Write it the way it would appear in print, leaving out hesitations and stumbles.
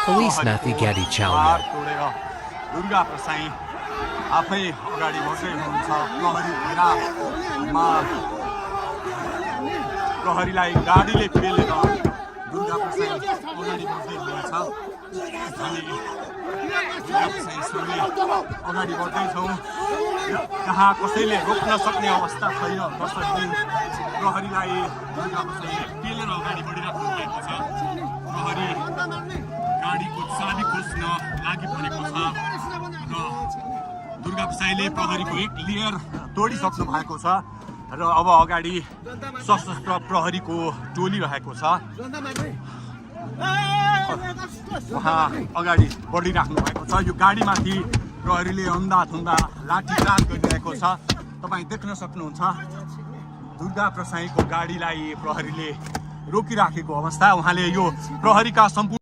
Police Matthew Gaddy Chalmers. Durga प्रसाई आफै अगाडि बढ्दै हुनुहुन्छ प्रहरी घेरामा प्रहरीलाई गाडीले पेलेर दुर्गा प्रसाई अगाडि बढ्दै हुनुहुन्छ हामी दुर्गा प्रसाईसँगै अगाडि बढ्दैछौँ जहाँ कसैले रोक्न सक्ने अवस्था छैन दर्शकले प्रहरीलाई दुर्गा प्रसाईले पेलेर अगाडि बढिराख्नु भएको छ प्रहरी गाडीको चाबी खोज्न लागि परेको छ र दुर्गा प्रसाईले प्रहरीको एक लेयर तोडिसक्नु भएको छ र अब अगाडि सशस्त्र प्रहरीको टोली रहेको छ उहाँ अगाडि बढिराख्नु भएको छ यो गाडीमाथि प्रहरीले अन्धाधुन्दा लाठीचार्ज गरिरहेको छ तपाईँ देख्न सक्नुहुन्छ दुर्गा प्रसाईको गाडीलाई प्रहरीले रोकिराखेको अवस्था उहाँले यो प्रहरीका सम्पूर्ण